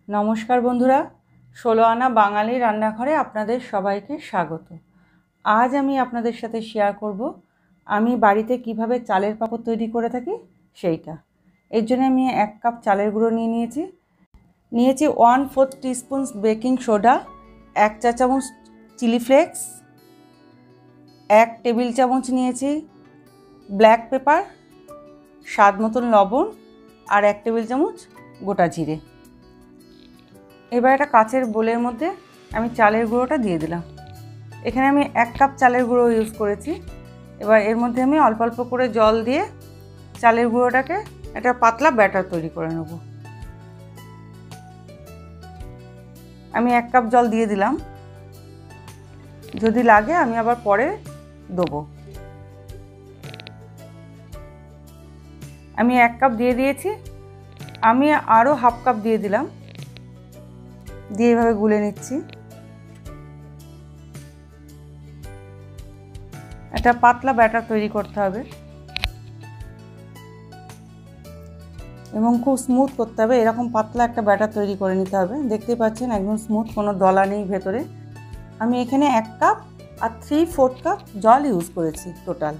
নমস্কার বন্ধুরা, ১৬ আনা বাঙালি রান্নাঘরে আপনাদের সবাইকে স্বাগত। আজ আমি আপনাদের সাথে শেয়ার করব আমি বাড়িতে কিভাবে চালের পাঁপড় তৈরি করে থাকি সেইটা। এর জন্য আমি 1 কাপ চালের গুঁড়ো নিয়েছি 1/4 টিস্পুন বেকিং সোডা, 1 চা চামচ চিলি ফ্লেক্স, 1 টেবিল চামচ নিয়েছি ব্ল্যাক পেপার, স্বাদ মতন লবণ আর 1 টেবিল চামচ গোটা জিরে। এবার একটা কাচের বোলের মধ্যে আমি চালের গুঁড়োটা দিয়ে দিলাম। এখানে আমি 1 কাপ চালের গুঁড়ো ইউজ করেছি। এবার এর মধ্যে আমি অল্প অল্প করে জল দিয়ে চালের গুঁড়োটাকে একটা পাতলা ব্যাটার তৈরি করে নেব। আমি 1 কাপ জল দিয়ে দিলাম, যদি লাগে আমি আবার পরে দেবো। আমি 1 কাপ দিয়ে দিয়েছি, আমি আরও হাফ কাপ দিয়ে দিলাম, দিয়ে এভাবে গুলে নিচ্ছি। একটা পাতলা ব্যাটার তৈরি করতে হবে এবং খুব স্মুথ করতে হবে। এরকম পাতলা একটা ব্যাটার তৈরি করে নিতে হবে। দেখতেই পাচ্ছেন একদম স্মুথ, কোনো দলা নেই ভেতরে। আমি এখানে 1 কাপ আর 3/4 কাপ জল ইউজ করেছি টোটাল।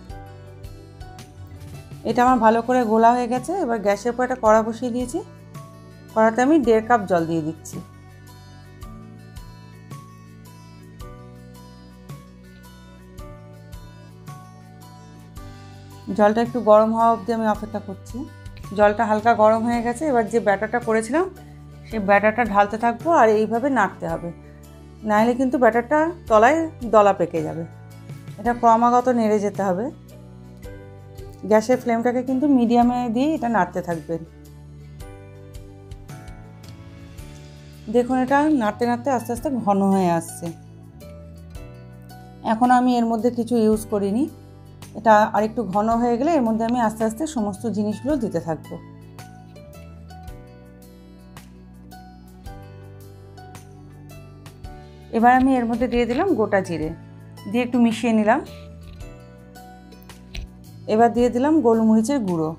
এটা আমার ভালো করে গোলা হয়ে গেছে। এবার গ্যাসের উপর একটা কড়া বসিয়ে দিয়েছি। কড়াতে আমি 1.5 কাপ জল দিয়ে দিচ্ছি। জলটা একটু গরম হওয়া অবধি আমি অপেক্ষা করছি। জলটা হালকা গরম হয়ে গেছে। এবার যে ব্যাটারটা করেছিলাম সেই ব্যাটারটা ঢালতে থাকবো আর এইভাবে নাড়তে হবে, নাহলে কিন্তু ব্যাটারটা তলায় দলা পেকে যাবে। এটা ক্রমাগত নেড়ে যেতে হবে। গ্যাসের ফ্লেমটাকে কিন্তু মিডিয়ামে দিয়ে এটা নাড়তে থাকবেন। দেখুন এটা নাড়তে নাড়তে আস্তে আস্তে ঘন হয়ে আসছে। এখন আমি এর মধ্যে কিছু ইউজ করিনি। এটা আরেকটু ঘন হয়ে গেলে এর মধ্যে আমি আস্তে আস্তে সমস্ত জিনিসগুলো দিতে থাকব। এবার আমি এর মধ্যে দিয়ে দিলাম গোটা জিরে, দিয়ে একটু মিশিয়ে নিলাম। এবার দিয়ে দিলাম গোলমরিচের গুঁড়ো,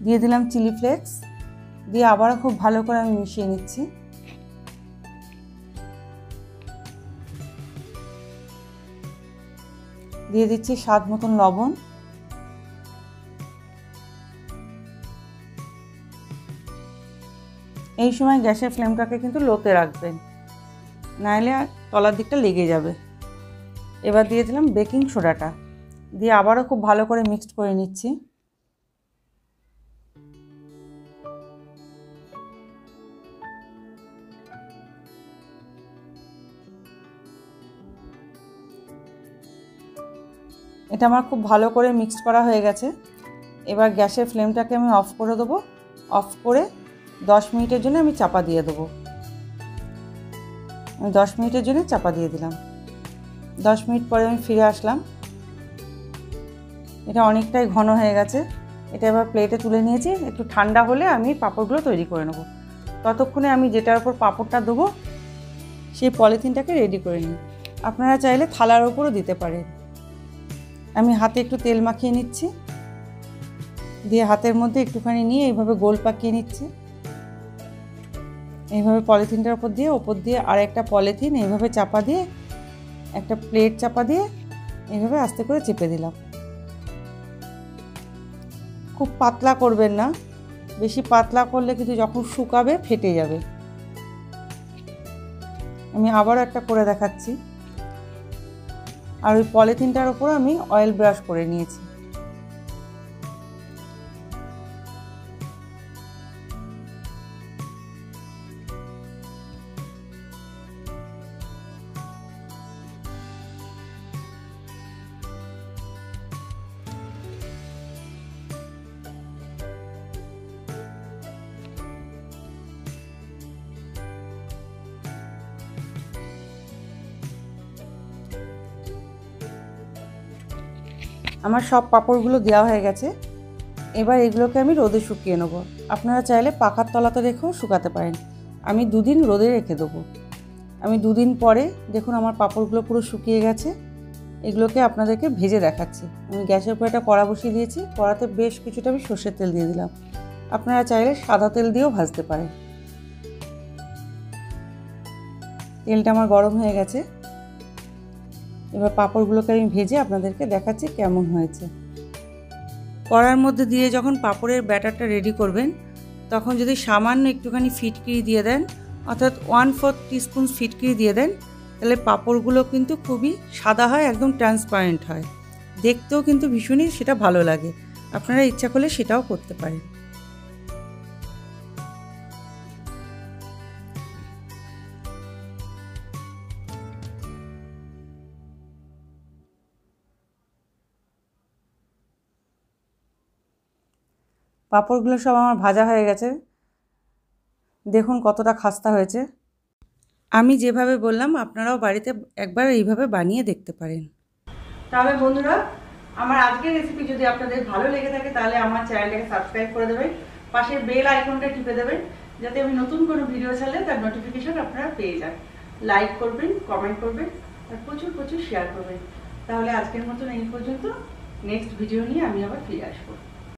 দিয়ে দিলাম চিলি ফ্লেক্স, দিয়ে আবারও খুব ভালো করে আমি মিশিয়ে নিচ্ছি। দিয়ে দিচ্ছি স্বাদ মতন লবণ। এই সময় গ্যাসের ফ্লেমটাকে কিন্তু লোতে রাখবেন, নাহলে তলার দিকটা লেগে যাবে। এবার দিয়ে দিলাম বেকিং সোডাটা, দিয়ে আবারও খুব ভালো করে মিক্সড করে নিচ্ছি। এটা আমার খুব ভালো করে মিক্সড করা হয়ে গেছে। এবার গ্যাসের ফ্লেমটাকে আমি অফ করে দেবো। অফ করে 10 মিনিটের জন্য আমি চাপা দিয়ে দেবো। আমি 10 মিনিটের জন্য চাপা দিয়ে দিলাম। 10 মিনিট পরে আমি ফিরে আসলাম। এটা অনেকটাই ঘন হয়ে গেছে। এটা এবার প্লেটে তুলে নিয়েছি। একটু ঠান্ডা হলে আমি পাঁপড়গুলো তৈরি করে নেব। ততক্ষণে আমি যেটার উপর পাঁপড়টা দেবো সেই পলিথিনটাকে রেডি করে নিই। আপনারা চাইলে থালার উপরও দিতে পারেন। আমি হাতে একটু তেল মাখিয়ে নিচ্ছি, দিয়ে হাতের মধ্যে একটুখানি নিয়ে এইভাবে গোল পাকিয়ে নিচ্ছি। এইভাবে পলিথিনটার ওপর দিয়ে আর একটা পলিথিন এইভাবে চাপা দিয়ে, একটা প্লেট চাপা দিয়ে এইভাবে আস্তে করে চেপে দিলাম। খুব পাতলা করবেন না, বেশি পাতলা করলে কিন্তু যখন শুকাবে ফেটে যাবে। আমি আবারও একটা করে দেখাচ্ছি। আর ওই পলিথিনটার ওপর আমি অয়েল ব্রাশ করে নিয়েছি। আমার সব পাঁপড়গুলো দেওয়া হয়ে গেছে। এবার এগুলোকে আমি রোদে শুকিয়ে নেব। আপনারা চাইলে পাখার তলাতে রেখেও শুকাতে পারেন। আমি 2 দিন রোদে রেখে দেবো। আমি 2 দিন পরে দেখুন আমার পাঁপড়গুলো পুরো শুকিয়ে গেছে। এগুলোকে আপনাদেরকে ভেজে দেখাচ্ছি। আমি গ্যাসের উপর একটা কড়া বসিয়ে দিয়েছি। কড়াতে বেশ কিছুটা আমি সর্ষের তেল দিয়ে দিলাম। আপনারা চাইলে সাদা তেল দিয়েও ভাজতে পারেন। তেলটা আমার গরম হয়ে গেছে। এবার পাঁপড়গুলোকে আমি ভেজে আপনাদেরকে দেখাচ্ছি কেমন হয়েছে। কড়ার মধ্যে দিয়ে যখন পাঁপড়ের ব্যাটারটা রেডি করবেন তখন যদি সামান্য একটুখানি ফিটকিরি দিয়ে দেন, অর্থাৎ 1/4 টিস্পুন ফিটকিরি দিয়ে দেন, তাহলে পাঁপড়গুলো কিন্তু খুবই সাদা হয়, একদম ট্রান্সপারেন্ট হয়, দেখতেও কিন্তু ভীষণই সেটা ভালো লাগে। আপনারা ইচ্ছা করলে সেটাও করতে পারেন। পাঁপড়গুলো সব আমার ভাজা হয়ে গেছে, দেখুন কতটা খাস্তা হয়েছে। আমি যেভাবে বললাম আপনারাও বাড়িতে একবার এইভাবে বানিয়ে দেখতে পারেন। তাহলে বন্ধুরা, আমার আজকের রেসিপি যদি আপনাদের ভালো লেগে থাকে তাহলে আমার চ্যানেলটাকে সাবস্ক্রাইব করে দেবেন, পাশে বেল আইকনটা টিপে দেবেন যাতে আমি নতুন কোনো ভিডিও ছাড়লে তার নোটিফিকেশন আপনারা পেয়ে যান। লাইক করবেন, কমেন্ট করবেন আর প্রচুর প্রচুর শেয়ার করবেন। তাহলে আজকের মতন এই পর্যন্ত। নেক্সট ভিডিও নিয়ে আমি আবার ফিরে আসবো।